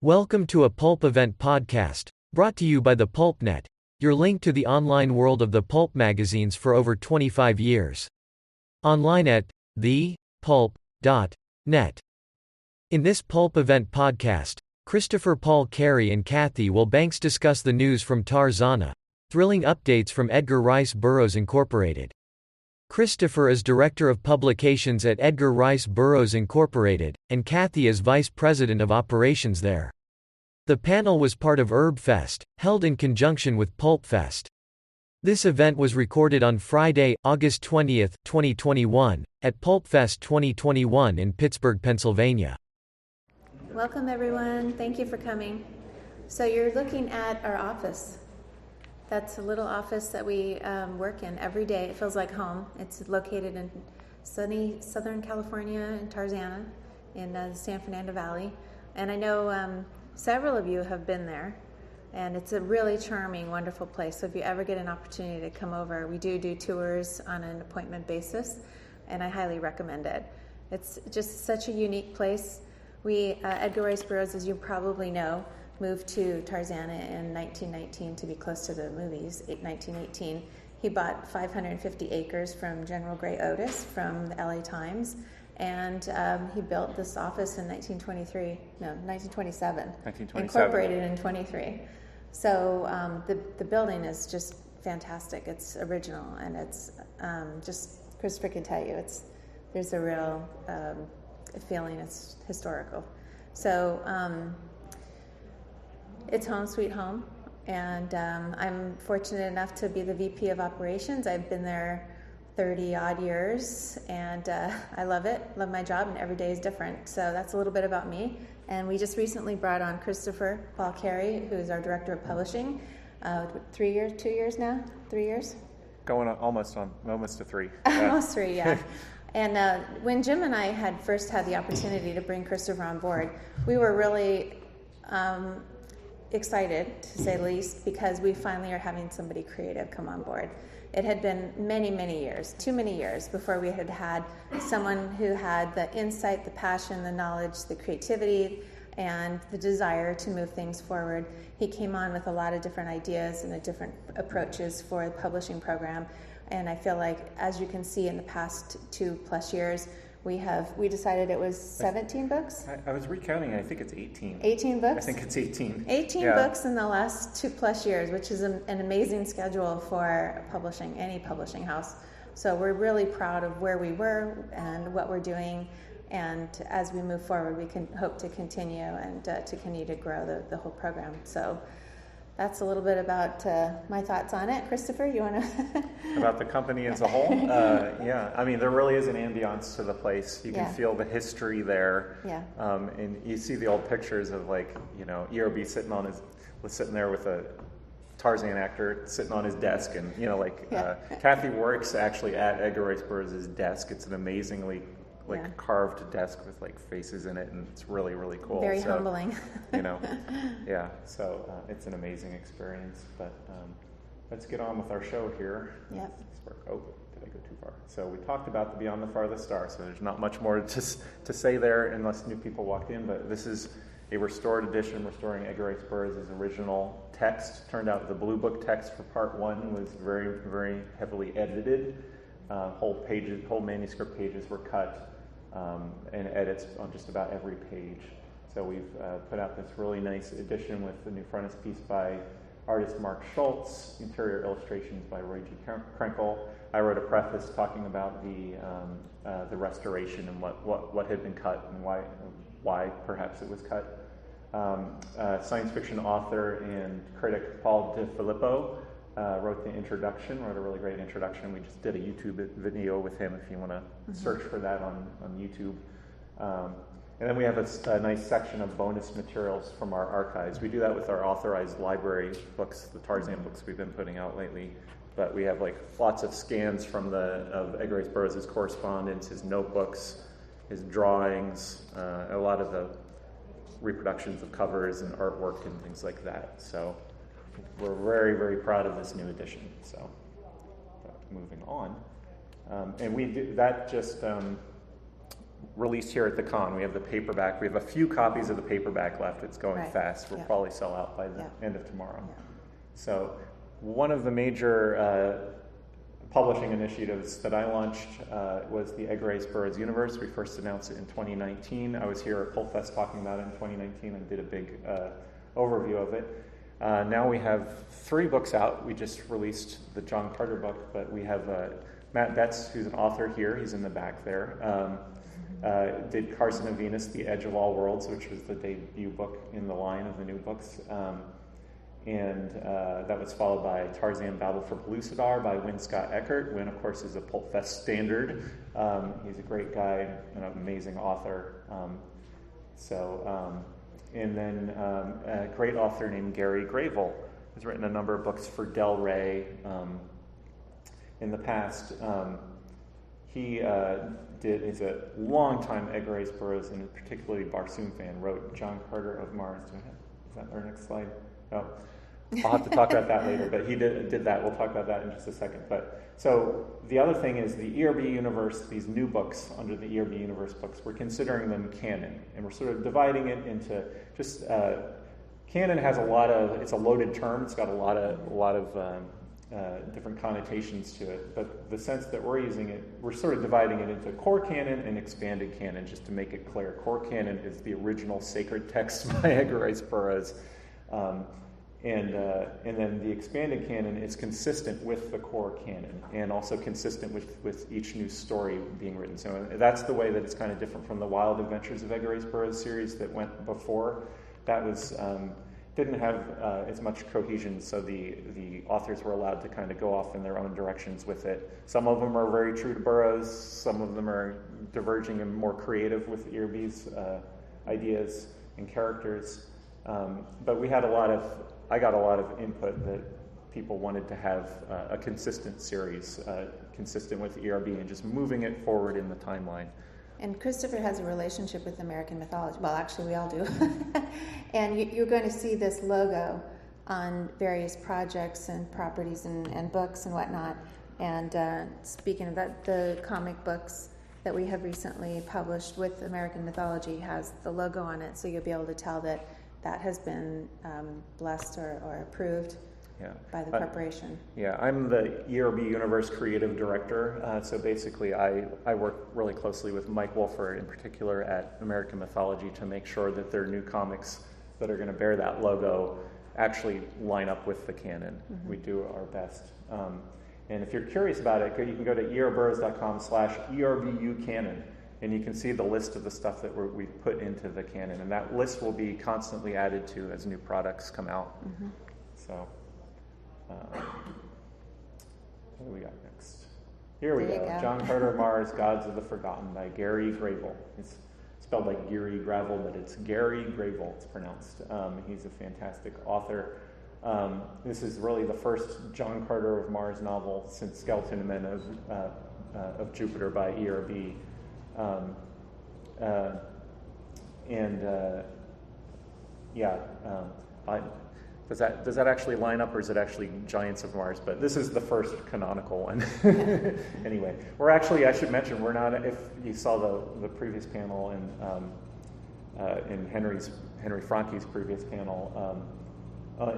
Welcome to a Pulp Event podcast, brought to you by the PulpNet, your link to the online world of the pulp magazines for over 25 years. Online at thepulp.net. In this Pulp Event podcast, Christopher Paul Carey and Cathy Wilbanks discuss the news from Tarzana, thrilling updates from Edgar Rice Burroughs Inc. Christopher is Director of Publications at Edgar Rice Burroughs Inc., and Cathy is Vice President of Operations there. The panel was part of ERBfest, held in conjunction with PulpFest. This event was recorded on Friday, August 20, 2021, at PulpFest 2021 in Pittsburgh, Pennsylvania. Welcome everyone, thank you for coming. So you're looking at our office. That's a little office that we work in every day. It feels like home. It's located in sunny Southern California in Tarzana, in the San Fernando Valley. And I know several of you have been there, and it's a really charming, wonderful place. So if you ever get an opportunity to come over, we do tours on an appointment basis, and I highly recommend it. It's just such a unique place. Edgar Rice Burroughs, as you probably know, moved to Tarzana in 1919 to be close to the movies, 1918. He bought 550 acres from General Gray Otis from the LA Times, and he built this office in 1927. Incorporated in 23. So the building is just fantastic. It's original, and it's just, Christopher can tell you, there's a real feeling. It's historical. So it's home sweet home, and I'm fortunate enough to be the VP of Operations. I've been there 30 odd years, and I love it, love my job, and every day is different. So that's a little bit about me. And we just recently brought on Christopher Paul Carey, who is our Director of Publishing. 3 years, 2 years now? 3 years? Going on almost to 3. Almost 3, yeah. And when Jim and I had first had the opportunity to bring Christopher on board, we were really excited, to say the least, because we finally are having somebody creative come on board. It had been many, many years, too many years, before we had someone who had the insight, the passion, the knowledge, the creativity, and the desire to move things forward. He came on with a lot of different ideas and different approaches for the publishing program. And I feel like, as you can see, in the past 2+ years, we decided it was 17 books? I was recounting, I think it's 18. 18 books? I think it's 18. 18 books in the last 2+ years, which is an amazing schedule for publishing, any publishing house. So we're really proud of where we were and what we're doing. And as we move forward, we can hope to continue and to continue to grow the whole program. So that's a little bit about my thoughts on it. Christopher, you want to? About the company as a whole? Yeah, I mean, there really is an ambiance to the place. You can feel the history there. Yeah. And you see the old pictures of, like, ERB was sitting there with a Tarzan actor sitting on his desk, and Cathy works actually at Edgar Rice Burroughs' desk. It's an amazingly carved desk with faces in it, and it's really, really cool. Very humbling. So it's an amazing experience. But let's get on with our show here. Yep. Oh, did I go too far? So we talked about the Beyond the Farthest Star, so there's not much more to say there unless new people walked in, but this is a restored edition, restoring Edgar Rice Burroughs' original text. Turned out the Blue Book text for part 1 was very, very heavily edited. Whole manuscript pages were cut, and edits on just about every page. So we've put out this really nice edition with the new frontispiece by artist Mark Schultz, interior illustrations by Roy G. Krenkel. I wrote a preface talking about the restoration and what had been cut and why perhaps it was cut. Science fiction author and critic Paul DeFilippo wrote the introduction, wrote a really great introduction. We just did a YouTube video with him if you want to search for that on YouTube. And then we have a nice section of bonus materials from our archives. We do that with our authorized library books, the Tarzan books we've been putting out lately. But we have lots of scans of Edgar Rice Burroughs' correspondence, his notebooks, his drawings, a lot of the reproductions of covers and artwork and things like that. So we're very, very proud of this new edition. So moving on. And we do that just released here at the con. We have the paperback. We have a few copies of the paperback left. It's going fast. We'll probably sell out by the end of tomorrow. Yeah. So one of the major publishing initiatives that I launched was the Edgar Rice Burroughs universe. We first announced it in 2019. I was here at PulpFest talking about it in 2019 and did a big overview of it. Now we have 3 books out. We just released the John Carter book, but we have Matt Betts, who's an author here. He's in the back there. Did Carson of Venus, The Edge of All Worlds, which was the debut book in the line of the new books. And that was followed by Tarzan Battle for Pellucidar by Wynne Scott Eckert. Wynne, of course, is a PulpFest standard. He's a great guy, an amazing author. And then a great author named Gary Grayvel has written a number of books for Del Rey in the past. He is a longtime Edgar Rice Burroughs and particularly Barsoom fan, wrote John Carter of Mars. Is that our next slide? No. I'll have to talk about that later, but he did that. We'll talk about that in just a second. But so the other thing is the ERB universe, these new books under the ERB universe books, we're considering them canon. And we're sort of dividing it into just, canon has it's a loaded term. It's got a lot of different connotations to it, but the sense that we're using it, we're sort of dividing it into core canon and expanded canon, just to make it clear. Core canon is the original sacred text by Edgar Rice Burroughs, and then the expanded canon is consistent with the core canon, and also consistent with each new story being written. So that's the way that it's kind of different from the Wild Adventures of Edgar Rice Burroughs series that went before. That was didn't have as much cohesion, so the authors were allowed to kind of go off in their own directions with it. Some of them are very true to Burroughs, some of them are diverging and more creative with ERB's ideas and characters. But I got a lot of input that people wanted to have a consistent series, consistent with ERB, and just moving it forward in the timeline. And Christopher has a relationship with American mythology. Well, actually, we all do. And you're going to see this logo on various projects and properties and books and whatnot. And speaking of that, the comic books that we have recently published with American mythology has the logo on it, so you'll be able to tell that has been blessed or approved by the corporation. I'm the ERB Universe Creative Director. So basically, I work really closely with Mike Wolford in particular at American Mythology to make sure that their new comics that are going to bear that logo actually line up with the canon. Mm-hmm. We do our best. And if you're curious about it, you can go to erburroughs.com/ERBUcanon, and you can see the list of the stuff that we've put into the canon. And that list will be constantly added to as new products come out. Mm-hmm. So, what do we got next? Here we go. John Carter of Mars, Gods of the Forgotten by Gary Grayvel. It's spelled like Geary Gravel, but it's Gary Grayvel, it's pronounced. He's a fantastic author. This is really the first John Carter of Mars novel since Skeleton Men of Jupiter by ERB. Does that actually line up, or is it actually Giants of Mars? But this is the first canonical one. Anyway, I should mention, we're not. If you saw the previous panel in Henry Francke's previous panel,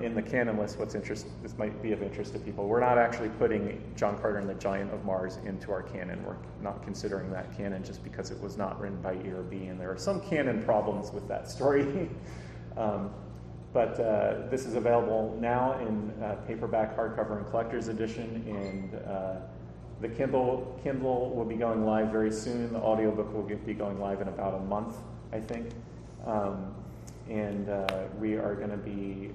in the canon list, this might be of interest to people. We're not actually putting John Carter and the Giant of Mars into our canon. We're not considering that canon just because it was not written by ERB, and there are some canon problems with that story. But this is available now in paperback, hardcover, and collector's edition, and the Kindle will be going live very soon. The audiobook will be going live in about a month, I think. And we are going to be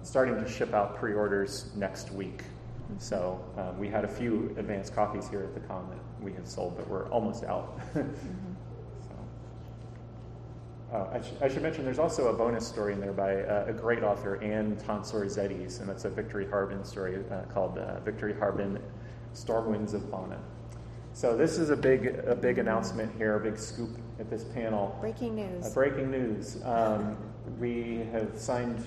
starting to ship out pre-orders next week. So we had a few advanced copies here at the con that we have sold, but we're almost out. I should mention there's also a bonus story in there by a great author, Anne Tonsor-Zedes, and that's a Victory Harbin story called Victory Harbin, Stormwinds of Bana. So this is a big announcement here, a big scoop at this panel. Breaking news. Breaking news. We have signed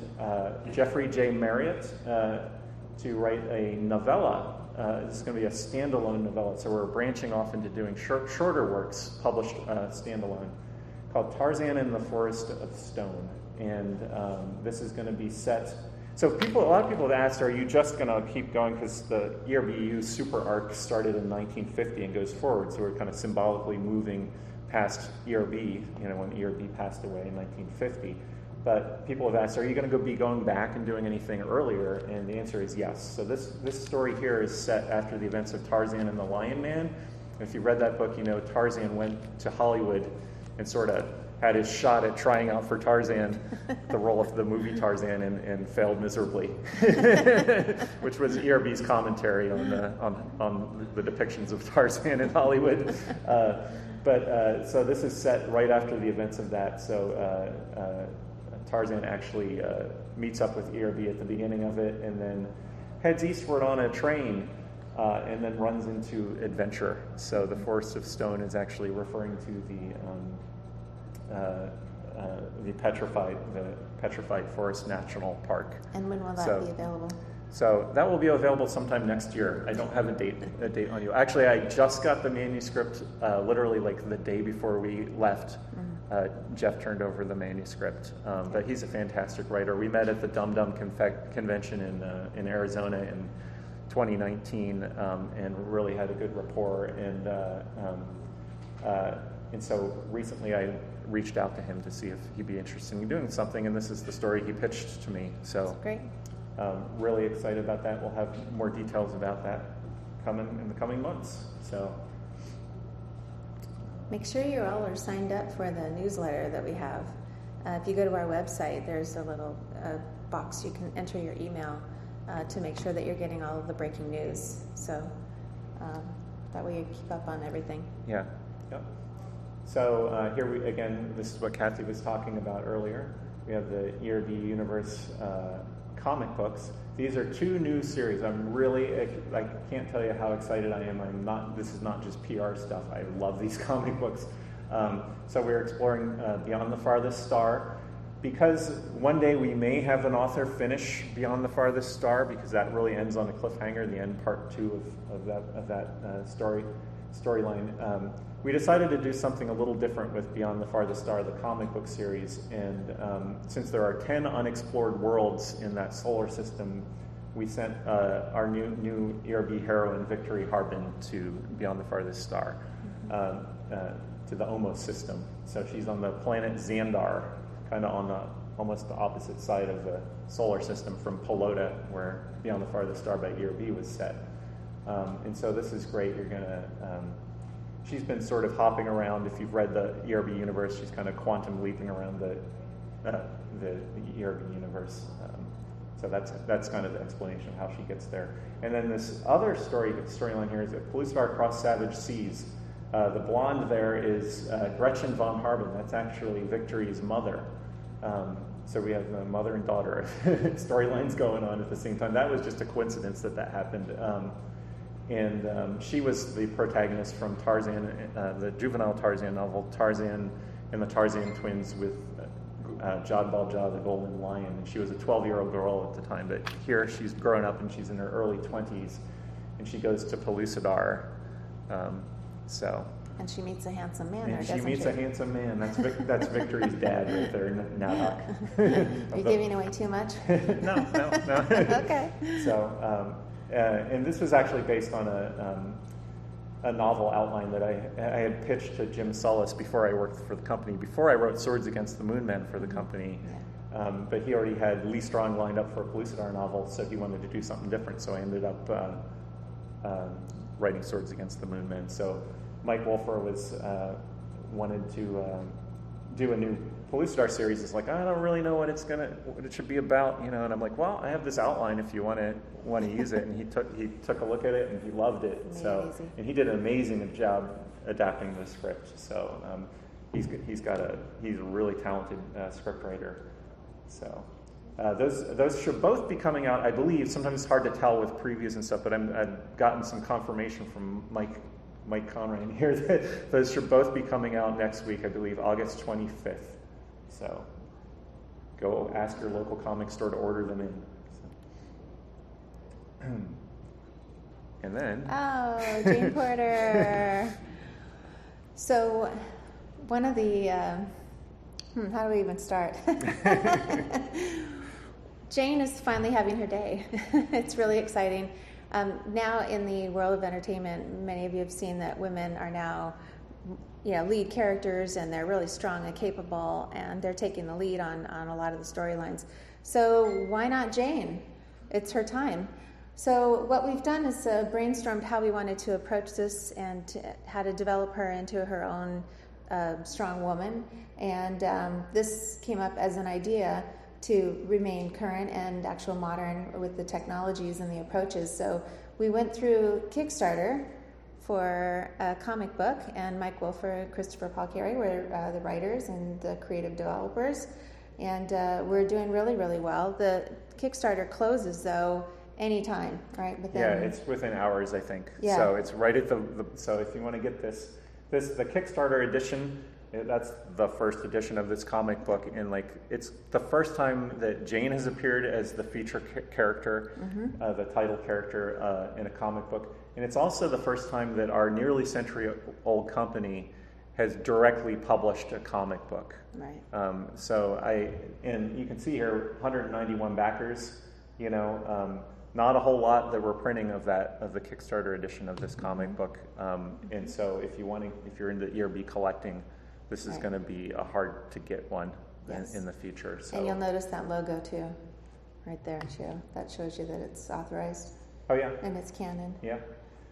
Jeffrey J. Marriott to write a novella this is going to be a standalone novella, so we're branching off into doing shorter works, published standalone, called Tarzana in the Forest of Stone. And this is going to be set. So a lot of people have asked, are you just going to keep going? Because the ERBU super arc started in 1950 and goes forward, so we're kind of symbolically moving past ERB, when ERB passed away in 1950. But people have asked, are you going to be going back and doing anything earlier? And the answer is yes. So this story here is set after the events of Tarzan and the Lion Man. If you read that book, Tarzan went to Hollywood and sort of had his shot at trying out for Tarzan, the role of the movie Tarzan, and failed miserably, which was ERB's commentary on the depictions of Tarzan in Hollywood. So this is set right after the events of that. So Tarzan actually meets up with ERB at the beginning of it, and then heads eastward on a train, and then runs into adventure. So the Forest of Stone is actually referring to the Petrified Forest National Park. And when will that be available? So that will be available sometime next year. I don't have a date on you. Actually, I just got the manuscript literally like the day before we left. Jeff turned over the manuscript, but he's a fantastic writer. We met at the Dum Dum convention in Arizona in 2019, and really had a good rapport. And so recently I reached out to him to see if he'd be interested in doing something, and this is the story he pitched to me. So that's great. Really excited about that. We'll have more details about that coming in the coming months. So make sure you all are signed up for the newsletter that we have. If you go to our website, there's a little box you can enter your email to make sure that you're getting all of the breaking news. So that way you keep up on everything. Yeah. Yep. So here this is what Cathy was talking about earlier. We have the ERB Universe comic books. These are 2 new series. I can't tell you how excited I am. This is not just PR stuff. I love these comic books. So we're exploring Beyond the Farthest Star, because one day we may have an author finish Beyond the Farthest Star, because that really ends on a cliffhanger, the end part 2 of that storyline. We decided to do something a little different with Beyond the Farthest Star, the comic book series, and since there are 10 unexplored worlds in that solar system, we sent our new ERB heroine, Victory Harbin, to Beyond the Farthest Star, to the Omos system. So she's on the planet Xandar, kind of on almost the opposite side of the solar system from Pelota, where Beyond the Farthest Star by ERB was set. And so this is great. She's been sort of hopping around. If you've read the ERB universe, she's kind of quantum leaping around the ERB universe. So that's kind of the explanation of how she gets there. And then this other storyline here is that Pellucidar Across Savage Seas. The blonde there is Gretchen von Harbin. That's actually Victory's mother. So we have the mother and daughter storylines going on at the same time. That was just a coincidence that happened. And she was the protagonist from Tarzan, the juvenile Tarzan novel, Tarzan and the Tarzan Twins, with Jod Balja, the Golden Lion. And she was a 12-year-old girl at the time, but here she's grown up and she's in her early 20s, and she goes to Pellucidar. And she meets a handsome man there, doesn't she? Meets a handsome man. That's Victory's dad right there, Nabok. Are you giving away too much? No. Okay. So, and this was actually based on a novel outline that I had pitched to Jim Sullis before I worked for the company, before I wrote Swords Against the Moonmen for the company. Yeah. But he already had Lee Strong lined up for a Pellucidar novel, so he wanted to do something different. So I ended up writing Swords Against the Moonmen. So Mike Wolfer wanted to do a new Pellucidar series. It's like, I don't really know what it should be about, And I'm like, well, I have this outline if you want to use it. And he took a look at it and he loved it. Amazing. And he did an amazing job adapting the script. So he's a really talented script writer. So those should both be coming out, I believe. Sometimes it's hard to tell with previews and stuff, but I've gotten some confirmation from Mike Conran here that those should both be coming out next week, I believe, August 25th. So go ask your local comic store to order them in. And then... Oh, Jane Porter. So one of the... how do we even start? Jane is finally having her day. It's really exciting. Now in the world of entertainment, many of you have seen that women are now lead characters, and they're really strong and capable, and they're taking the lead on a lot of the storylines. So why not Jane? It's her time. So what we've done is brainstormed how we wanted to approach this and how to develop her into her own strong woman. And this came up as an idea to remain current and actual modern with the technologies and the approaches. So we went through Kickstarter for a comic book, and Mike Wolfer and Christopher Paul Carey were the writers and the creative developers, and we're doing really, really well. The Kickstarter closes, though, anytime, right? It's within hours, I think. Yeah. So it's right at so if you want to get the Kickstarter edition, that's the first edition of this comic book, and it's the first time that Jane has appeared as the feature character, the title character in a comic book. And it's also the first time that our nearly century-old company has directly published a comic book. Right. And you can see here, 191 backers. Not a whole lot that we're printing of the Kickstarter edition of this comic book. And so, if you're into ERB collecting, this is going to be a hard to get one in the future. So. And you'll notice that logo too, right there too. That shows you that it's authorized. Oh yeah. And it's canon. Yeah.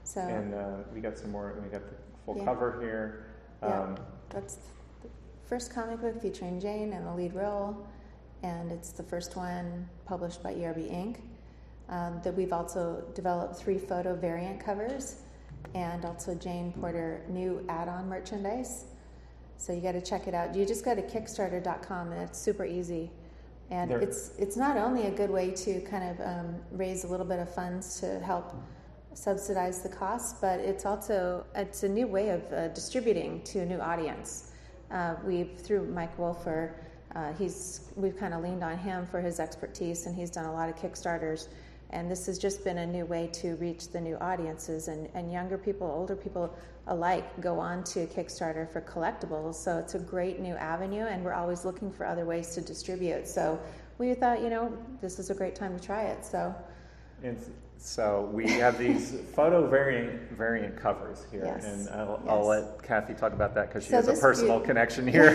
So. And we got some more. We got the full cover here. That's the first comic book featuring Jane in the lead role, and it's the first one published by ERB Inc. That we've also developed 3 photo variant covers, and also Jane Porter new add-on merchandise. So you got to check it out. You just go to Kickstarter.com, and it's super easy. And it's not only a good way to kind of raise a little bit of funds to help subsidize the costs, but it's a new way of distributing to a new audience. Through Mike Wolfer, we've kind of leaned on him for his expertise, and he's done a lot of Kickstarters. And this has just been a new way to reach the new audiences, and younger people, older people alike go on to Kickstarter for collectibles. So it's a great new avenue, and we're always looking for other ways to distribute. So we thought, this is a great time to try it. So we have these photo variant covers here, yes. And I'll let Cathy talk about that because she has a personal connection here.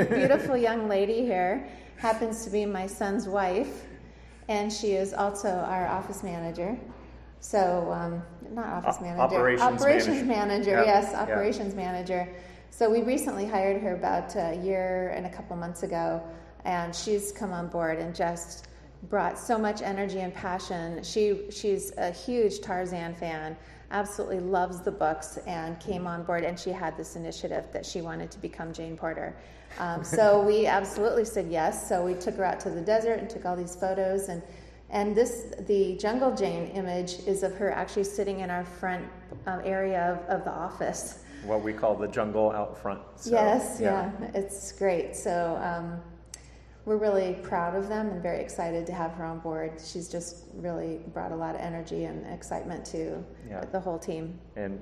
Beautiful young lady here happens to be my son's wife, and she is also our office manager. So, not office manager. Operations manager, yep. Yes, operations manager. So we recently hired her about a year and a couple months ago, and she's come on board and just brought so much energy and passion. She's a huge Tarzan fan, absolutely loves the books, and came on board, and she had this initiative that she wanted to become Jane Porter. So we absolutely said yes. So we took her out to the desert and took all these photos, and the Jungle Jane image is of her actually sitting in our front area of the office. What we call the jungle out front. So, yes, yeah, it's great. So we're really proud of them and very excited to have her on board. She's just really brought a lot of energy and excitement to the whole team. And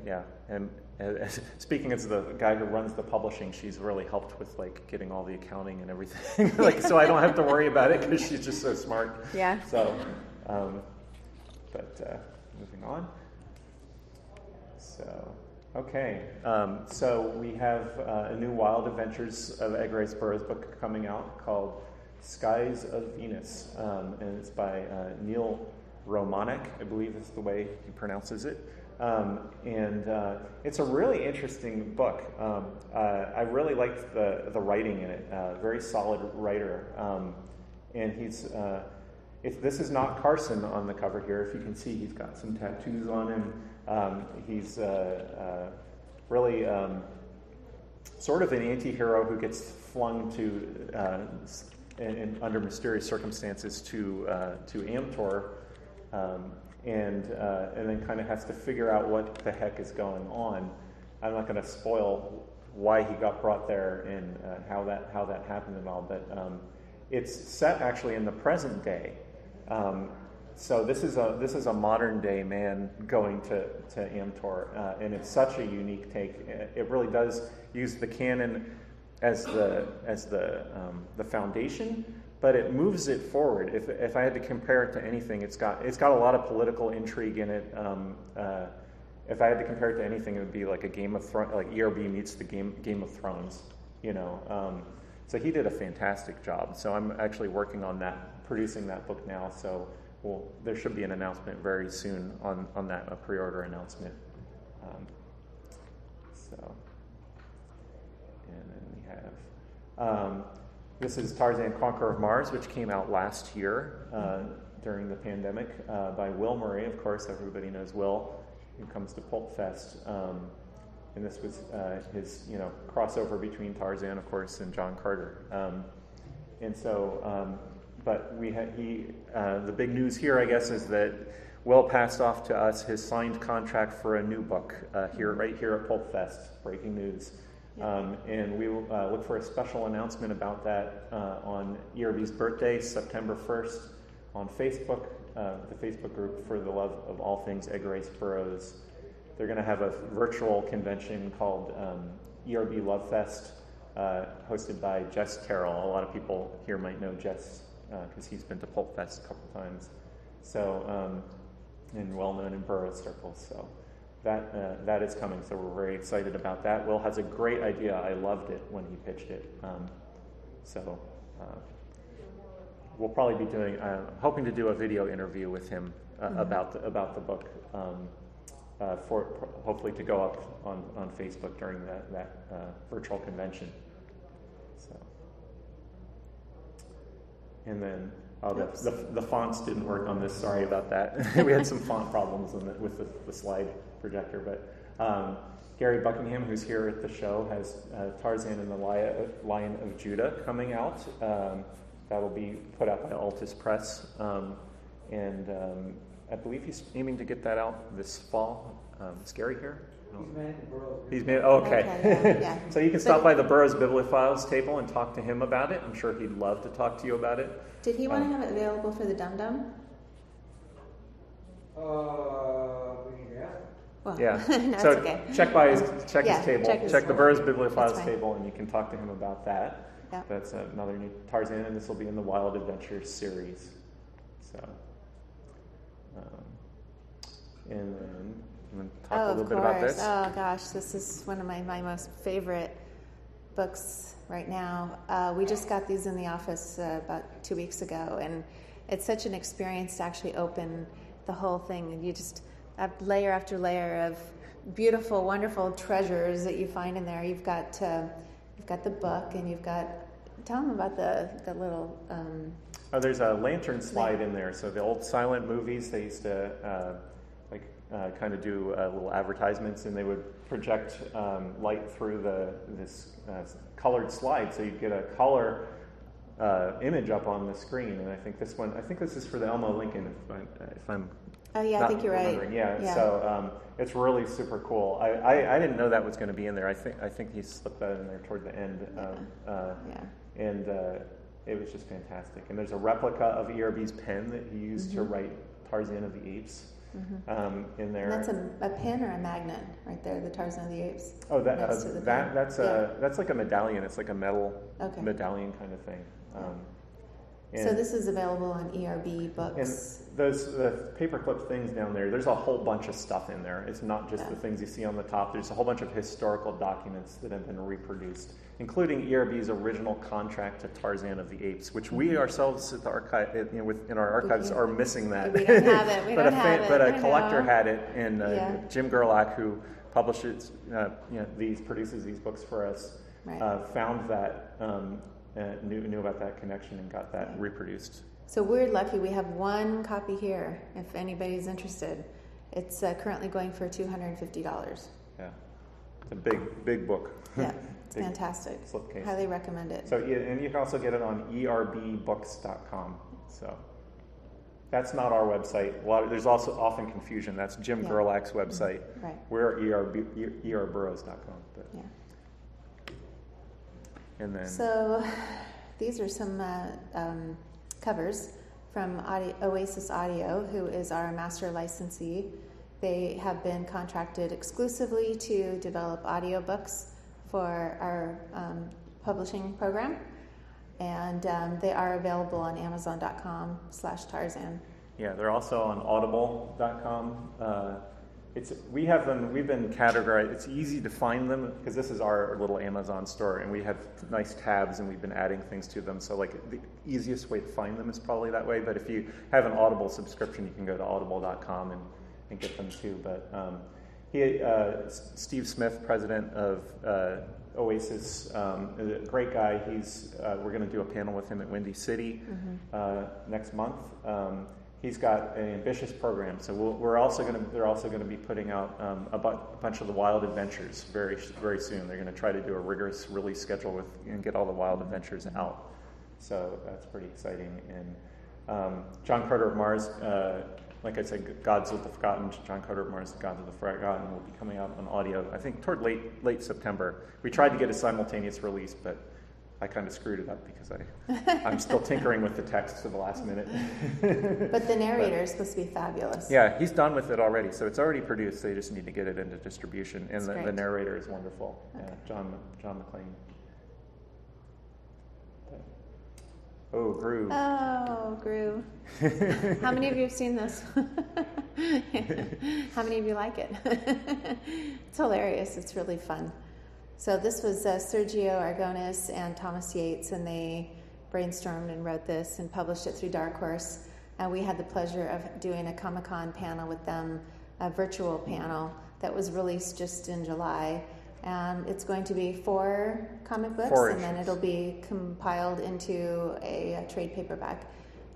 speaking as the guy who runs the publishing, she's really helped with getting all the accounting and everything. So I don't have to worry about it because she's just so smart. Yeah. So, moving on. So, okay. So we have a new Wild Adventures of Edgar Rice Burroughs book coming out called Skies of Venus, and it's by Neil Romanek, I believe is the way he pronounces it. And it's a really interesting book. I really liked the writing in it. Very solid writer. And this is not Carson on the cover here. If you can see, he's got some tattoos on him. He's really sort of an anti-hero who gets flung to under mysterious circumstances to Amtor. And then kind of has to figure out what the heck is going on. I'm not going to spoil why he got brought there and how that happened and all, but it's set actually in the present day. So this is a modern day man going to Amtor, and it's such a unique take. It really does use the canon as the foundation, but it moves it forward. If I had to compare it to anything, it's got a lot of political intrigue in it. If I had to compare it to anything, it would be like a Game of Thrones, like ERB meets the Game of Thrones, you know. So he did a fantastic job. So I'm actually working on that, producing that book now. So there should be an announcement very soon on that, a pre-order announcement. And then we have, this is Tarzan Conqueror of Mars, which came out last year during the pandemic by Will Murray. Of course, everybody knows Will, who comes to PulpFest. And this was his, crossover between Tarzan, of course, and John Carter. But the big news here, I guess, is that Will passed off to us his signed contract for a new book right here at PulpFest. Breaking news. And we will look for a special announcement about that on ERB's birthday, September 1st, on Facebook, the Facebook group for the love of all things Edgar Rice Burroughs. They're going to have a virtual convention called ERB Love Fest, hosted by Jess Carroll. A lot of people here might know Jess because he's been to PulpFest a couple times, so and well known in Burroughs circles. So that is coming. So we're very excited about that. Will has a great idea. I loved it when he pitched it. We'll probably be doing, hoping to do a video interview with him about the book. For hopefully to go up on Facebook during that virtual convention. So, and then the fonts didn't work on this. Sorry about that. We had some font problems with the slide projector. But Gary Buckingham, who's here at the show, has Tarzan and the Lion of Judah coming out. That'll be put out by Altus Press, and I believe he's aiming to get that out this fall. Is Gary here? He's made. Oh, okay. Yeah. So you can stop by the Burroughs Bibliophiles table and talk to him about it. I'm sure he'd love to talk to you about it. Did he want to have it available for the Dum Dum? Yeah. Well, yeah. No, so okay. check his table. Check the Burroughs Bibliophiles fine. table, and you can talk to him about that. Yeah. That's another new Tarzan, and this will be in the Wild Adventures series. So, and then I'm going to talk a little bit about this. Oh gosh, this is one of my most favorite books right now. We just got these in the office about 2 weeks ago, and it's such an experience to actually open the whole thing, and you just have layer after layer of beautiful, wonderful treasures that you find in there. You've got the book, and tell them about the little. There's a lantern slide in there. So the old silent movies, they used to kind of do little advertisements, and they would project light through this colored slide, so you'd get a color image up on the screen. And I think this is for the Elmo Lincoln, if I'm. Oh yeah, I think you're right. Yeah. So it's really super cool. I didn't know that was going to be in there. I think he slipped that in there toward the end. And it was just fantastic. And there's a replica of ERB's pen that he used to write Tarzan of the Apes in there. And that's a pen or a magnet right there, the Tarzan of the Apes. Oh, that's like a medallion. It's like a metal medallion kind of thing. So this is available on ERB books. And the paperclip things down there, there's a whole bunch of stuff in there. It's not just the things you see on the top. There's a whole bunch of historical documents that have been reproduced, including ERB's original contract to Tarzan of the Apes, which we ourselves at the archive, in our archives, are missing that. We don't have it. But a collector had it, and Jim Gerlach, who produces these books for us, found that. Knew about that connection and got that reproduced. So we're lucky. We have one copy here. If anybody's interested, it's currently going for $250. Yeah, it's a big book. Yeah, it's fantastic. Slipcase. Highly recommend it. So and you can also get it on ERBbooks.com. So that's not our website. There's also often confusion. That's Jim Gerlach's website. Right. We're ERBburroughs.com. But. Yeah. And then, so these are some covers from Oasis Audio, who is our master licensee. They have been contracted exclusively to develop audiobooks for our publishing program, and they are available on Amazon.com/Tarzan. Yeah, they're also on Audible.com. We've been categorized. It's easy to find them because this is our little Amazon store, and we have nice tabs, and we've been adding things to them. So like the easiest way to find them is probably that way. But if you have an Audible subscription, you can go to Audible.com and get them too. But Steve Smith, president of Oasis, a great guy. We're going to do a panel with him at Windy City next month. He's got an ambitious program, so they're also going to be putting out a bunch of the Wild Adventures very very soon. They're going to try to do a rigorous release schedule and get all the Wild Adventures out. So that's pretty exciting. And John Carter of Mars, like I said, Gods of the Forgotten. John Carter of Mars, Gods of the Forgotten will be coming out on audio, I think, toward late September. We tried to get a simultaneous release, but I kind of screwed it up because I'm still tinkering with the text to the last minute. But the narrator is supposed to be fabulous. Yeah, he's done with it already, so it's already produced. They just need to get it into distribution, and the narrator is wonderful. Okay. John McClane. Oh, Gru. Oh, Gru. How many of you have seen this? How many of you like it? It's hilarious. It's really fun. So this was Sergio Aragones and Thomas Yates, and they brainstormed and wrote this and published it through Dark Horse. And we had the pleasure of doing a Comic-Con panel with them, a virtual panel that was released just in July. And it's going to be 4 comic books, and then it'll be compiled into a trade paperback.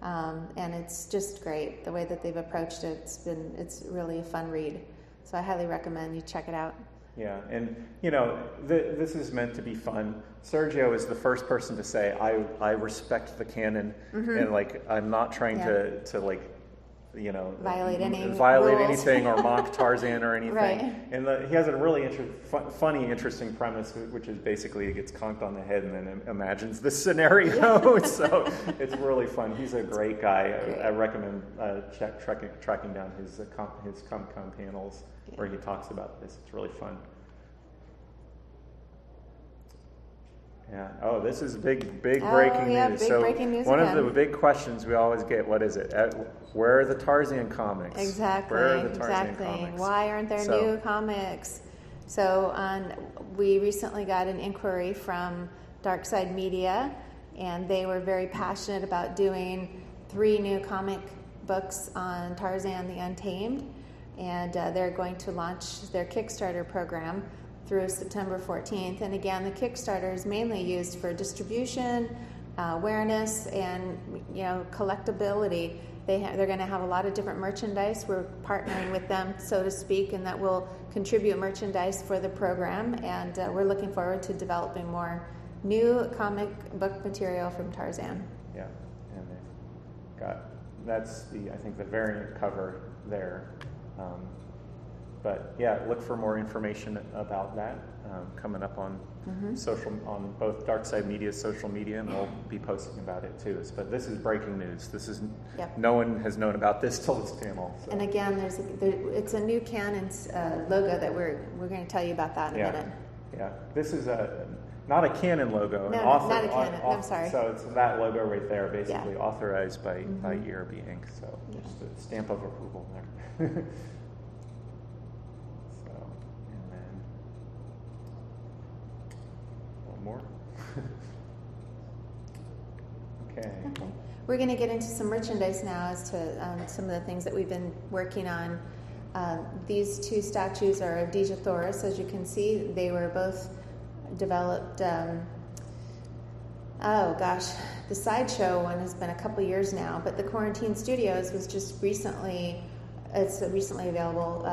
And it's just great the way that they've approached it. It's really a fun read. So I highly recommend you check it out. Yeah, and this is meant to be fun. Sergio is the first person to say, I respect the canon, and like I'm not trying to violate anything or mock Tarzan or anything. Right. And he has a really funny, interesting premise, which is basically he gets conked on the head and then imagines this scenario. So it's really fun. He's a great guy. I recommend tracking down his Comic-Con panels where he talks about this. It's really fun. Yeah. Oh, this is big breaking news. Breaking news one again. of the big questions we always get, what is it? Where are the Tarzan comics? Exactly. Where are the Tarzan comics? Why aren't there new comics? So we recently got an inquiry from Darkside Media, and they were very passionate about doing 3 new comic books on Tarzan the Untamed, and they're going to launch their Kickstarter program through September 14th. And again, the Kickstarter is mainly used for distribution, awareness, and collectability. They're going to have a lot of different merchandise. We're partnering with them, so to speak, and that will contribute merchandise for the program. And we're looking forward to developing more new comic book material from Tarzan. Yeah, and they've got I think the variant cover there. But yeah, look for more information about that coming up on on both Darkside Media's social media, and we'll be posting about it too. But this is breaking news. This is no one has known about this till this panel. So. And again, it's a new Canon's logo that we're going to tell you about that in a minute. Yeah, this is not a Canon logo. No, not a Canon. I'm sorry. So it's that logo right there, basically authorized by ERB Inc. So just a stamp of approval there. More? Okay. We're going to get into some merchandise now as to some of the things that we've been working on. These 2 statues are of Dejathoris, as you can see. They were both developed, the Sideshow one has been a couple years now, but the Quarantine Studios was just recently available.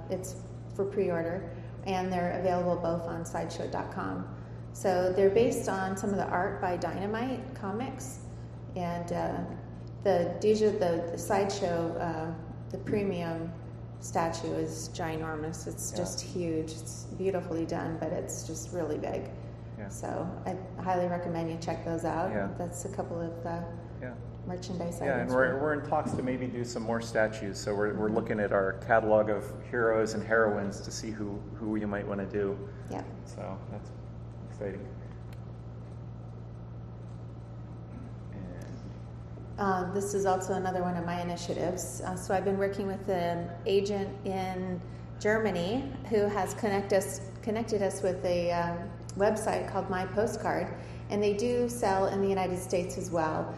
It's for pre-order, and they're available both on sideshow.com. So they're based on some of the art by Dynamite Comics, and the Sideshow, the premium statue is ginormous. It's just huge. It's beautifully done, but it's just really big. Yeah. So I highly recommend you check those out. Yeah. That's a couple of merchandise Yeah, and items. we're in talks to maybe do some more statues. So we're looking at our catalog of heroes and heroines to see who you might want to do. Yeah. So that's exciting. This is also another one of my initiatives. So I've been working with an agent in Germany who has connected us with a website called My Postcard, and they do sell in the United States as well.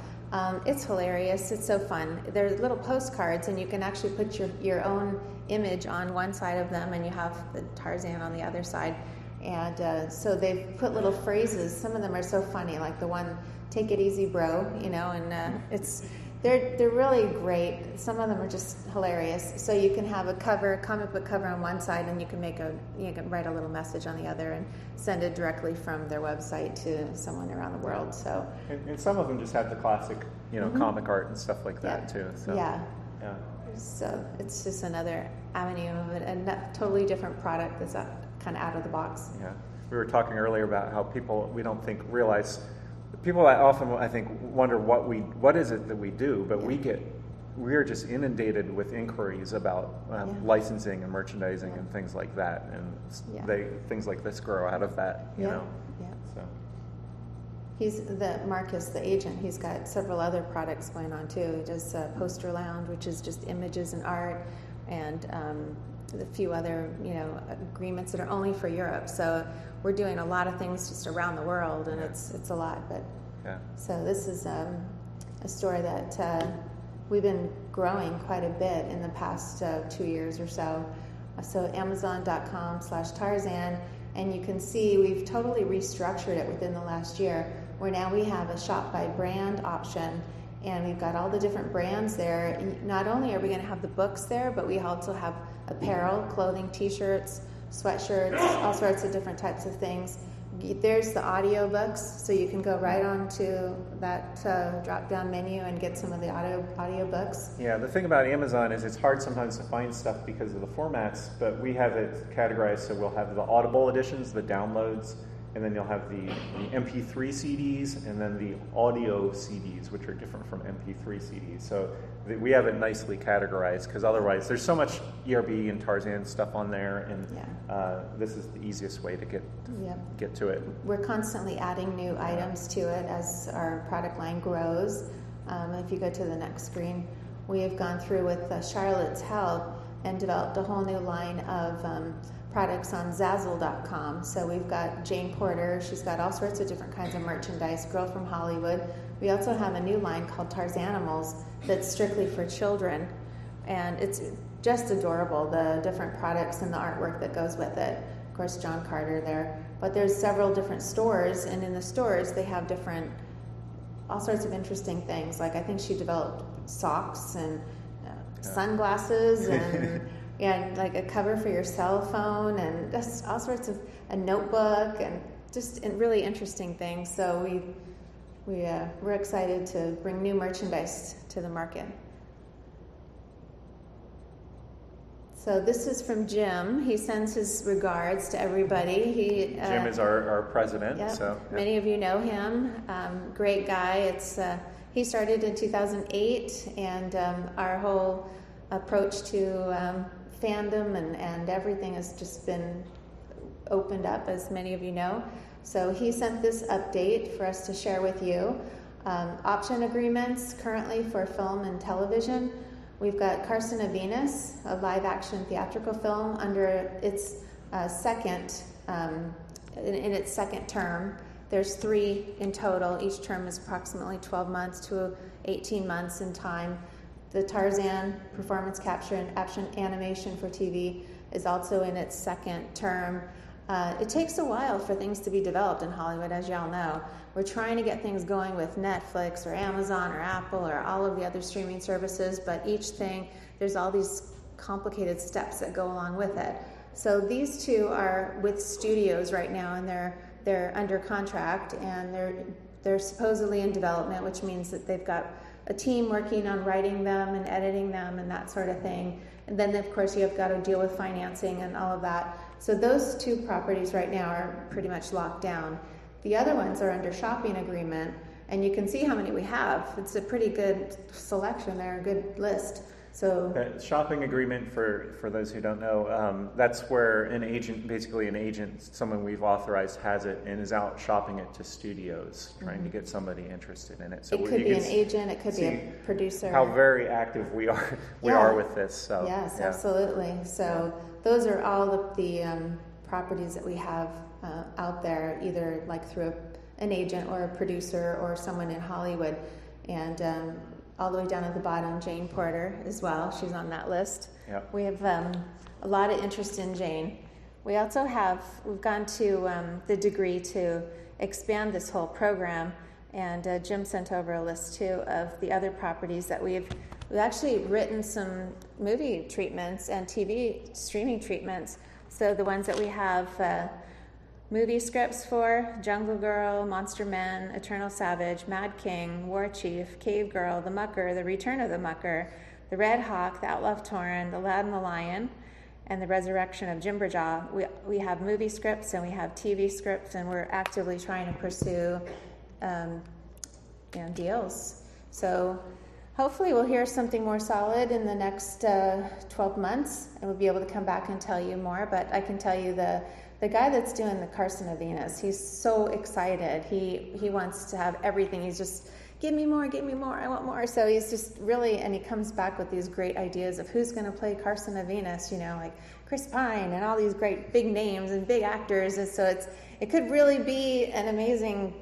It's hilarious. It's so fun. They're little postcards, and you can actually put your own image on one side of them, and you have the Tarzan on the other side. And so they've put little phrases. Some of them are so funny, like the one, "Take it easy, bro," and they're really great. Some of them are just hilarious. So you can have a comic book cover on one side, and you can write a little message on the other and send it directly from their website to someone around the world. So and some of them just have the classic, comic art and stuff like that too. So yeah. So it's just another avenue of a totally different product that's kind of out of the box. Yeah, we were talking earlier about how people I often, I think, wonder what is it that we do, but we are just inundated with inquiries about licensing and merchandising and things like that, and things like this grow out of that, you know. Yeah. So He's Marcus, the agent. He's got several other products going on too. He does Poster Lounge, which is just images and art, and a few other agreements that are only for Europe. So we're doing a lot of things just around the world, and it's a lot. But so this is a store that we've been growing quite a bit in the past 2 years or so. So Amazon.com/Tarzan, and you can see we've totally restructured it within the last year, where now we have a shop by brand option, and we've got all the different brands there. And not only are we going to have the books there, but we also have apparel, clothing, t-shirts, sweatshirts, all sorts of different types of things. There's the audio books, so you can go right on to that drop-down menu and get some of the audio books. Yeah, the thing about Amazon is it's hard sometimes to find stuff because of the formats, but we have it categorized, so we'll have the Audible editions, the downloads, and then you'll have the MP3 CDs, and then the audio CDs, which are different from MP3 CDs. So we have it nicely categorized, because otherwise there's so much ERB and Tarzan stuff on there, and this is the easiest way to get to it. We're constantly adding new items to it as our product line grows. If you go to the next screen, we have gone through with Charlotte's Health and developed a whole new line of products on Zazzle.com. So we've got Jane Porter. She's got all sorts of different kinds of merchandise. Girl from Hollywood. We also have a new line called Tarzanimals that's strictly for children, and it's just adorable, the different products and the artwork that goes with it. Of course, John Carter there. But there's several different stores, and in the stores they have all sorts of interesting things. Like I think she developed socks and sunglasses and like a cover for your cell phone, and just all sorts of a notebook, and just really interesting things. So we're excited to bring new merchandise to the market. So this is from Jim. He sends his regards to everybody. Jim is our president. Yep. So many of you know him. Great guy. He started in 2008, and our whole approach to fandom and everything has just been opened up, as many of you know. So he sent this update for us to share with you. Option agreements currently for film and television. We've got Carson of Venus, a live-action theatrical film, under its second term. There's 3 in total. Each term is approximately 12 months to 18 months in time. The Tarzan performance capture and action animation for TV is also in its second term. It takes a while for things to be developed in Hollywood, as y'all know. We're trying to get things going with Netflix or Amazon or Apple or all of the other streaming services, but each thing, there's all these complicated steps that go along with it. So these 2 are with studios right now, and they're under contract, and they're supposedly in development, which means that they've got a team working on writing them and editing them and that sort of thing. And then, of course, you've got to deal with financing and all of that. So those 2 properties right now are pretty much locked down. The other ones are under shopping agreement, And you can see how many we have. It's a pretty good selection there, a good list. So the shopping agreement, for those who don't know, that's where an agent, someone we've authorized, has it and is out shopping it to studios, trying to get somebody interested in it. So it could be an agent, it could be a producer. How very active we are with this. So yes, absolutely. So those are all the properties that we have out there, either like through an agent or a producer or someone in Hollywood, and all the way down at the bottom, Jane Porter as well. She's on that list. Yep. We have a lot of interest in Jane. We also we've gone to the degree to expand this whole program, and Jim sent over a list too of the other properties that we've actually written some movie treatments and TV streaming treatments. So the ones that we have movie scripts for: Jungle Girl, Monster Men, Eternal Savage, Mad King, War Chief, Cave Girl, The Mucker, The Return of the Mucker, The Red Hawk, The Outlaw of Torrin, The Lad and the Lion, and The Resurrection of Jimberjaw. We have movie scripts and we have TV scripts, and we're actively trying to pursue deals. So hopefully we'll hear something more solid in the next 12 months, and we'll be able to come back and tell you more. But I can tell you the guy that's doing the Carson of Venus, he's so excited. He wants to have everything. He's just, give me more, I want more. So he's just really, and he comes back with these great ideas of who's going to play Carson of Venus, like Chris Pine and all these great big names and big actors. And so it could really be an amazing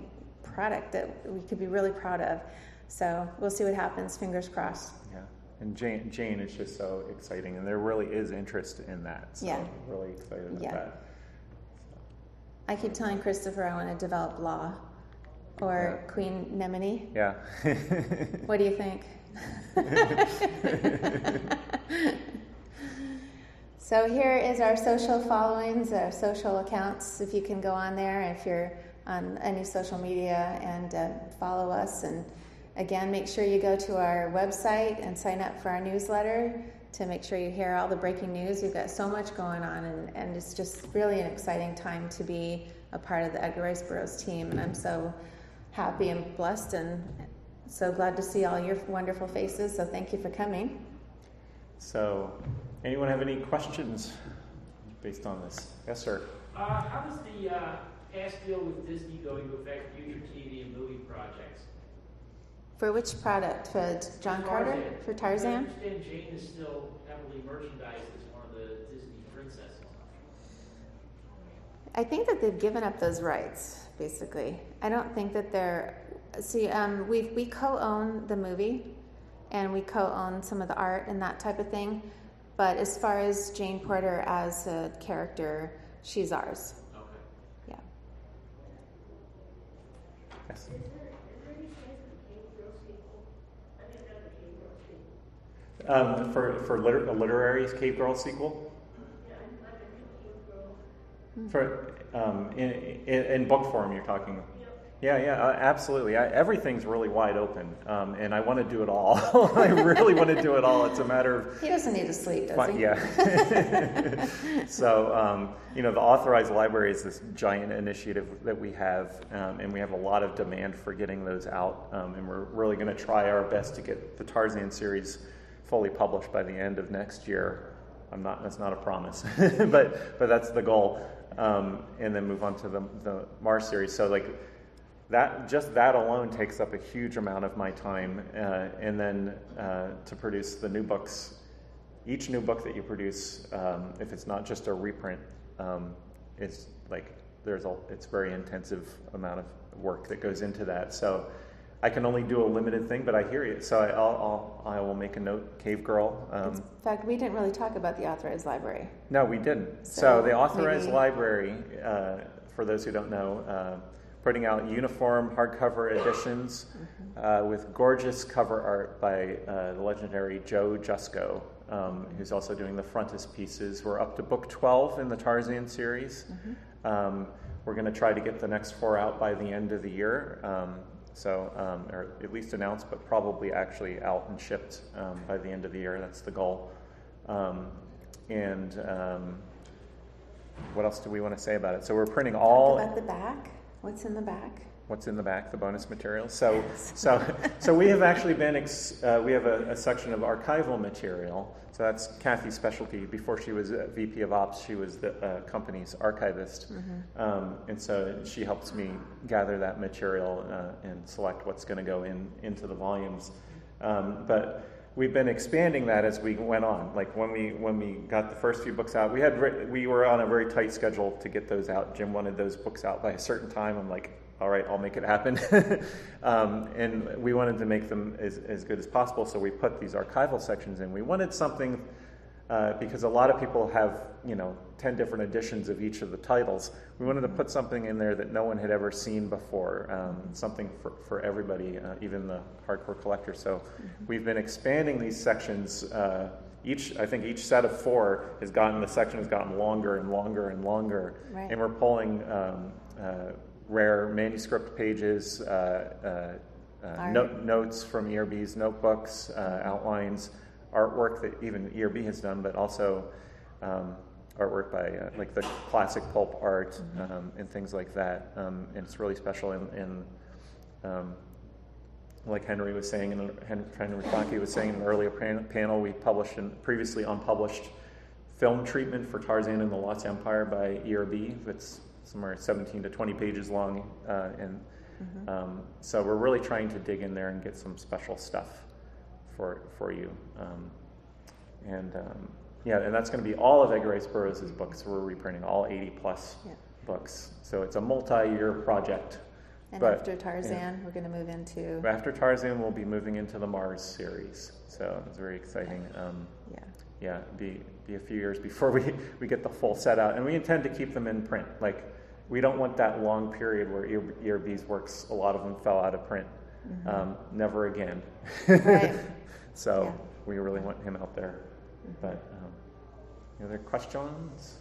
product that we could be really proud of. So we'll see what happens, fingers crossed. Yeah, and Jane is just so exciting, and there really is interest in that. So I'm really excited about that. I keep telling Christopher I want to develop Law or Queen Nemini. Yeah. What do you think? So here is our social followings, our social accounts. If you can go on there, if you're on any social media, and follow us. And again, make sure you go to our website and sign up for our newsletter to make sure you hear all the breaking news. We've got so much going on, and it's just really an exciting time to be a part of the Edgar Rice Burroughs team. And I'm so happy and blessed and so glad to see all your wonderful faces. So thank you for coming. So anyone have any questions based on this? Yes, sir. How does the past deal with Disney going to affect future TV and movie projects? For which product? For John Carter? For Tarzan? I understand Jane is still heavily merchandised as one of the Disney princesses. I think that they've given up those rights, basically. I don't think that they're... See, we co-own the movie, and we co-own some of the art and that type of thing. But as far as Jane Porter as a character, she's ours. Okay. Yeah. Yes. For a literary Cave Girl sequel? For in book form, you're talking. Yeah, absolutely. Everything's really wide open, and I want to do it all. I really want to do it all. It's a matter of... He doesn't need to sleep, does he? Yeah. So, the Authorized Library is this giant initiative that we have, and we have a lot of demand for getting those out, and we're really going to try our best to get the Tarzan series fully published by the end of next year. That's not a promise, but that's the goal, and then move on to the Mars series. So that alone takes up a huge amount of my time, and then to produce the new books. Each new book that you produce, if it's not just a reprint, it's very intensive amount of work that goes into that. So I can only do a limited thing, but I hear you. So I will make a note, Cave Girl. In fact, we didn't really talk about the Authorized Library. No, we didn't. So the Authorized Library, for those who don't know, putting out uniform hardcover editions with gorgeous cover art by the legendary Joe Jusko, who's also doing the frontispieces. We're up to book 12 in the Tarzan series. We're going to try to get the next 4 out by the end of the year. Or at least announced, but probably actually out and shipped by the end of the year. That's the goal. What else do we want to say about it? So we're printing all... Talk about the back. What's in the back? what's in the back, the bonus material. So we have actually been, we have a section of archival material. So that's Cathy's specialty. Before she was VP of Ops, she was the company's archivist. And so she helps me gather that material and select what's going to go into the volumes. But we've been expanding that as we went on. Like when we got the first few books out, we were on a very tight schedule to get those out. Jim wanted those books out by a certain time. I'm like, all right, I'll make it happen. And we wanted to make them as good as possible, so we put these archival sections in. We wanted something, because a lot of people have 10 different editions of each of the titles. We wanted to put something in there that no one had ever seen before, something for everybody, even the hardcore collector. So we've been expanding these sections. I think each set of 4 the section has gotten longer and longer and longer. Right. And we're pulling rare manuscript pages, notes from ERB's notebooks, outlines, artwork that even ERB has done, but also artwork by like the classic pulp art and things like that. And it's really special. And like Henry was saying, Henry Franke was saying in an earlier panel, we published a previously unpublished film treatment for Tarzan and the Lost Empire by ERB. It's somewhere 17 to 20 pages long, so we're really trying to dig in there and get some special stuff for you, and that's going to be all of Edgar Rice Burroughs' books. We're reprinting all 80 plus books, so it's a multi-year project. And after Tarzan, we're going to move into... After Tarzan, we'll be moving into the Mars series, so it's very exciting. Be a few years before we get the full set out, and we intend to keep them in print. Like, we don't want that long period where ERB's works, a lot of them fell out of print. Never again. Right. So we really want him out there. But any other questions?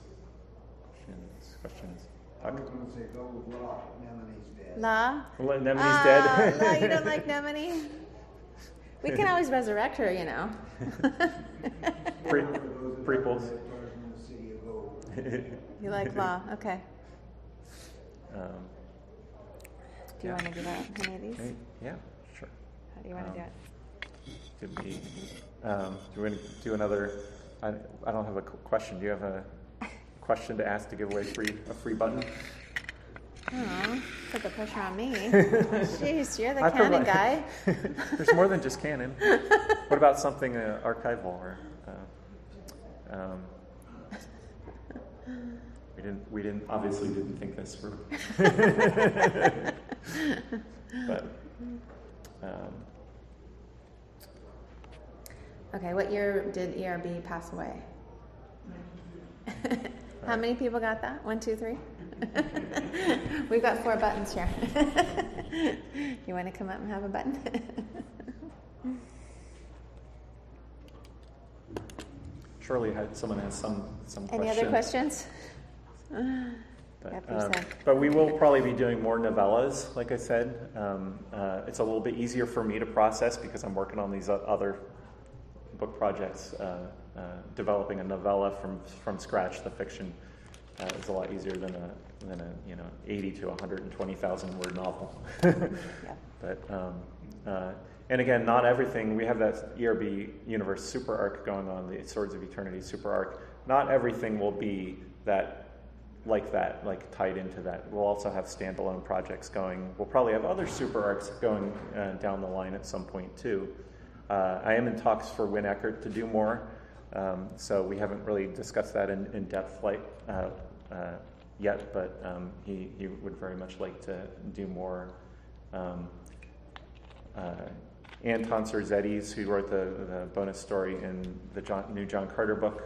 Questions? I was going to say go with Law. Nemene's dead. La? Nemene's dead. La, you don't like Nemene? We can always resurrect her, Prequels. You like Law? Okay. Do you want to give out any of these? Yeah, sure. How do you want to do it? Could be. Do we do another? I don't have a question. Do you have a question to ask to give away a free button? Oh, put the pressure on me. Jeez, you're the canon guy. There's more than just canon. What about something archival or? We obviously didn't think this through. But okay, what year did ERB pass away? How many people got that? 1, 2, 3? We've got 4 buttons here. You want to come up and have a button? Surely someone has some Any other questions? But we will probably be doing more novellas, like I said. It's a little bit easier for me to process because I'm working on these other book projects. Developing a novella from scratch, the fiction, is a lot easier than a 80 to 120,000 word novel. But and again, not everything. We have that ERB universe super arc going on, the Swords of Eternity super arc. Not everything will be like tied into that. We'll also have standalone projects going. We'll probably have other super arcs going down the line at some point too. I am in talks for Win Eckert to do more, so we haven't really discussed that in depth yet, but he would very much like to do more. Anton Szerzetes, who wrote the bonus story in the new John Carter book,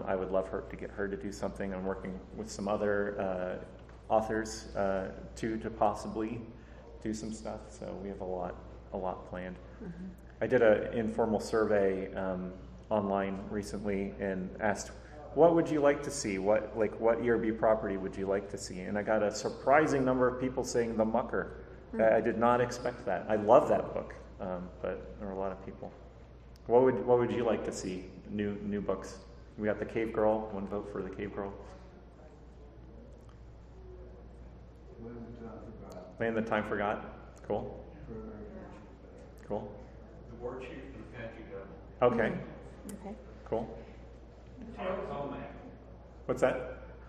I would love to get her to do something. I'm working with some other authors to possibly do some stuff, so we have a lot planned. Mm-hmm. I did an informal survey online recently and asked, what would you like to see? What ERB property would you like to see? And I got a surprising number of people saying The Mucker. Mm-hmm. I did not expect that. I love that book, but there were a lot of people. What would you like to see? New books. We got The Cave Girl. 1 vote for The Cave Girl. What did we talk about? Land That Time Forgot. Cool. Cool. The war chief of the Cathy gun. Okay. Okay. Cool. Carcomac. What's that?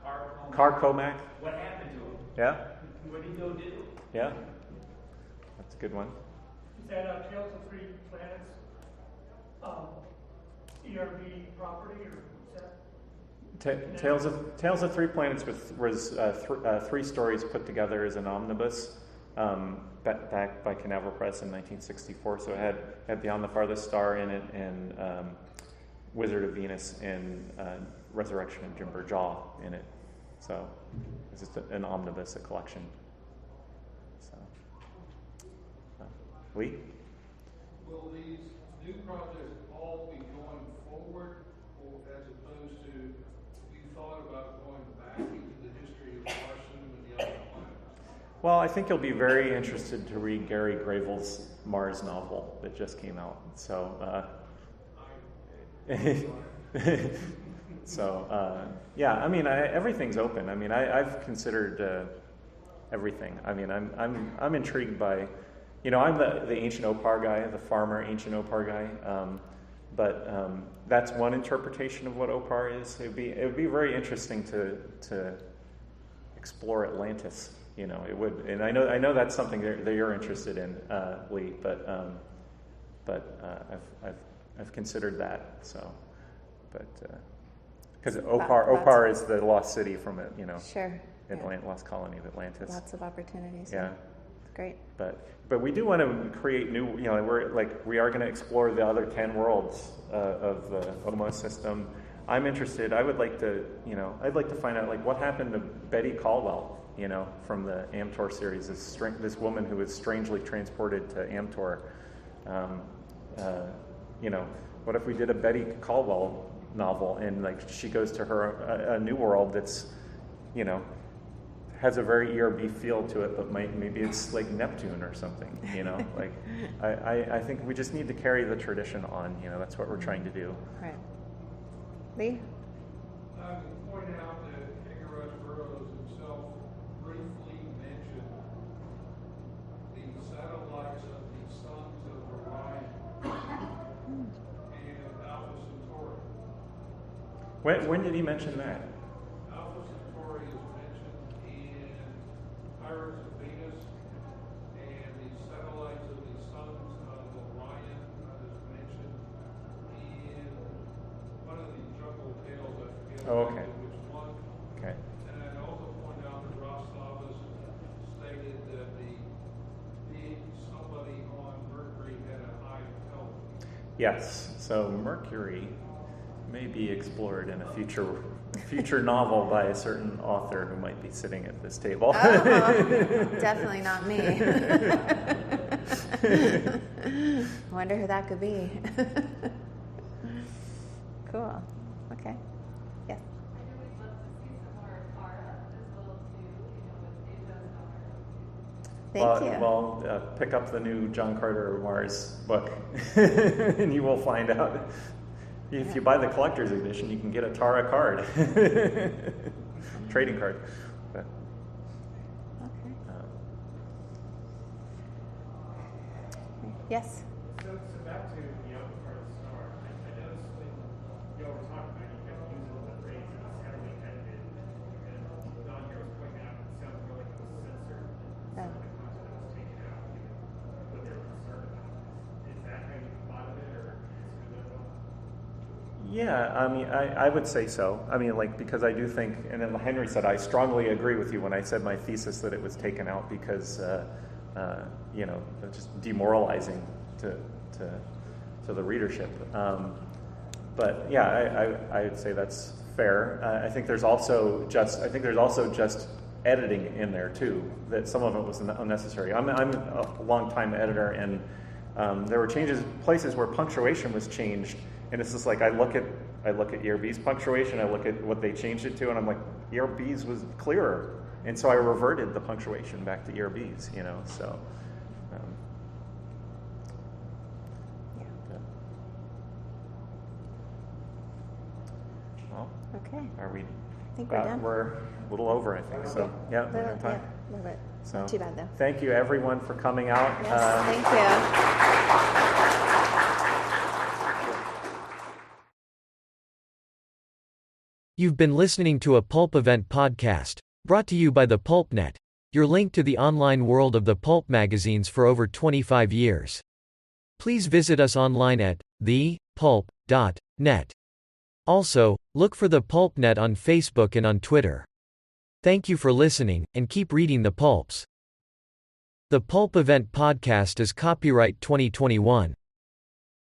Carcomac. Carcomac. What happened to him? Yeah. What did he go do? Yeah. That's a good one. Is that Tales of Three Planets ERB property, or is that? Tales of Three Planets was three stories put together as an omnibus back by Canaveral Press in 1964. So it had Beyond the Farthest Star in it, and Wizard of Venus, and Resurrection of Jimber Jaw in it. So it's just an omnibus, a collection. So, Lee? Will these new projects all be going forward, or as opposed to, you thought about going back into the history of Larson and the other planets? Well, I think you'll be very interested to read Gary Gravel's Mars novel that just came out. So, yeah. I mean, everything's open. I mean, I've considered everything. I mean, I'm intrigued by, I'm the ancient Opar guy, the farmer ancient Opar guy. But that's one interpretation of what Opar is. It would be very interesting to explore Atlantis. It would, and I know that's something that you're interested in, Lee. But I've considered that. So, but because Opar is the lost city from it, Sure. Lost colony of Atlantis. Lots of opportunities. Yeah. Great. But we do want to create new. We are going to explore the other 10 worlds of the OMA system. I'm interested. I would like to. I'd like to find out what happened to Betty Caldwell. From the Amtor series, this woman who was strangely transported to Amtor. What if we did a Betty Caldwell novel, and she goes to a new world that's, has a very ERB feel to it, but maybe it's like Neptune or something. I think we just need to carry the tradition on. That's what we're trying to do. Right. Lee? I would point out that Edgar Rice Burroughs himself briefly mentioned the satellites of the sons of Orion and Alpha Centauri. When did he mention that? Alpha Centauri is mentioned in Pirates of Venus, and the satellites of the sons of Orion is mentioned in one of the jungle tales. I forget Okay. which one. Okay. And I'd also point out that Rostovus stated that somebody on Mercury had a high intelligence. Yes. So Mercury may be explored in a future novel by a certain author who might be sitting at this table. Definitely not me. Wonder who that could be. Cool. Okay. Yes. I know we'd love to see some more Tara as well too, with Asia Thank you. Well, pick up the new John Carter Mars book, and you will find out. If you buy the collector's edition, you can get a Tara card, trading card. But, Okay. Yes. So back to Beyond the Farthest Star. I noticed when y'all were talking about, you kept using the phrase it was heavily edited, and Don here was pointing out it sounded more like it was censored. Some of the content was taken out, what they were concerned about. Is that how you thought of it, or consider that at all? yeah, I mean, I would say so. I mean, because I do think, and then Henry said, I strongly agree with you when I said my thesis that it was taken out because, just demoralizing to the readership. But yeah, I would say that's fair. I think there's also just editing in there too. That some of it was unnecessary. I'm a long-time editor, and there were places where punctuation was changed, and it's just I look at ERB's punctuation, I look at what they changed it to, and I'm like, ERB's was clearer, and so I reverted the punctuation back to ERB's. So. Okay. Are we? I think we're done. We're a little over, I think. So, yeah, we have time. Yeah. Love it. So, Not too bad, though. thank you everyone for coming out. Yes, thank you. You've been listening to a Pulp Event podcast, brought to you by the PulpNet, your link to the online world of the pulp magazines for over 25 years. Please visit us online at thepulp.net. Also, look for the PulpNet on Facebook and on Twitter. Thank you for listening, and keep reading the pulps. The Pulp Event podcast is copyright 2021.